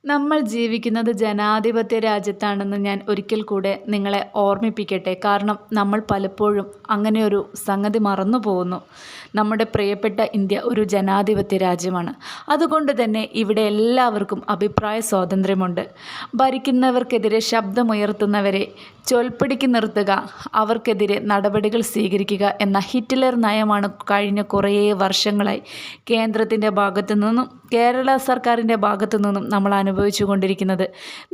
നമ്മൾ ജീവിക്കുന്നത് ജനാധിപത്യ രാജ്യത്താണെന്ന് ഞാൻ ഒരിക്കൽ കൂടെ നിങ്ങളെ ഓർമ്മിപ്പിക്കട്ടെ. കാരണം നമ്മൾ പലപ്പോഴും അങ്ങനെയൊരു സംഗതി മറന്നു പോകുന്നു. നമ്മുടെ പ്രിയപ്പെട്ട ഇന്ത്യ ഒരു ജനാധിപത്യ രാജ്യമാണ്. അതുകൊണ്ട് തന്നെ ഇവിടെ എല്ലാവർക്കും അഭിപ്രായ സ്വാതന്ത്ര്യമുണ്ട്. ഭരിക്കുന്നവർക്കെതിരെ ശബ്ദമുയർത്തുന്നവരെ ചൊൽപ്പിടിക്ക് നിർത്തുക, അവർക്കെതിരെ നടപടികൾ സ്വീകരിക്കുക എന്ന ഹിറ്റ്ലർ നയമാണ് കഴിഞ്ഞ കുറേ വർഷങ്ങളായി കേന്ദ്രത്തിൻ്റെ ഭാഗത്തു നിന്നും കേരള സർക്കാരിൻ്റെ ഭാഗത്തു നിന്നും നമ്മൾ അനുഭവിച്ചു കൊണ്ടിരിക്കുന്നത്.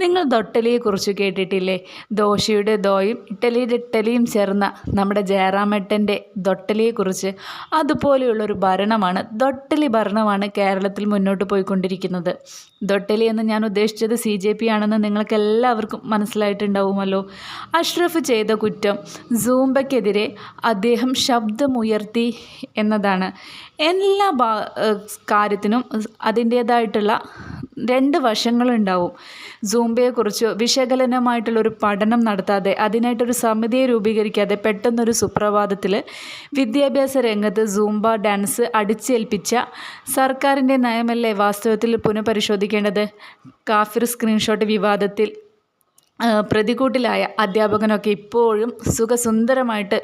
നിങ്ങൾ ദൊട്ടലിയെക്കുറിച്ച് കേട്ടിട്ടില്ലേ? ദോശയുടെ ദോയും ഇറ്റലിയുടെ ഇറ്റലിയും ചേർന്ന നമ്മുടെ ജയറാമേട്ടൻ്റെ ദൊട്ടലിയെക്കുറിച്ച്. അതുപോലെയുള്ളൊരു ഭരണമാണ്, ദൊട്ടലി ഭരണമാണ് കേരളത്തിൽ മുന്നോട്ട് പോയിക്കൊണ്ടിരിക്കുന്നത്. ദൊട്ടലി എന്ന് ഞാൻ ഉദ്ദേശിച്ചത് CJP ആണെന്ന് നിങ്ങൾക്ക് എല്ലാവർക്കും മനസ്സിലായിട്ടുണ്ടാവുമല്ലോ. അഷ്റഫ് ചെയ്ത കുറ്റം സൂംബയ്ക്കെതിരെ അദ്ദേഹം ശബ്ദമുയർത്തി എന്നതാണ്. എല്ലാ കാര്യത്തിനും അതിൻ്റേതായിട്ടുള്ള രണ്ട് വശങ്ങളുണ്ടാവും. സൂംബയെക്കുറിച്ച് വിശകലനമായിട്ടുള്ളൊരു പഠനം നടത്താതെ, അതിനായിട്ടൊരു സമിതിയെ രൂപീകരിക്കാതെ പെട്ടെന്നൊരു സുപ്രഭാതത്തിൽ വിദ്യാഭ്യാസ രംഗത്ത് സൂംബ ഡാൻസ് അടിച്ചേൽപ്പിച്ച സർക്കാരിൻ്റെ നയമല്ലേ വാസ്തവത്തിൽ പുനഃപരിശോധിക്കേണ്ടത്? കാഫിർ സ്ക്രീൻഷോട്ട് വിവാദത്തിൽ പ്രതികൂട്ടിലായ അധ്യാപകനൊക്കെ ഇപ്പോഴും സുഖസുന്ദരമായിട്ട്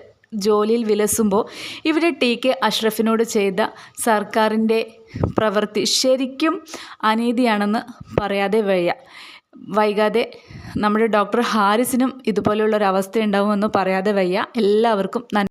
ജോലിയിൽ വിലസുമ്പോൾ ഇവിടെ TK അഷ്റഫിനോട് ചെയ്ത സർക്കാരിൻ്റെ പ്രവൃത്തി ശരിക്കും അനീതിയാണെന്ന് പറയാതെ വൈകാതെ നമ്മുടെ ഡോക്ടർ ഹാരിസിനും ഇതുപോലെയുള്ളൊരവസ്ഥ ഉണ്ടാവുമെന്ന് പറയാതെ വയ്യ. എല്ലാവർക്കും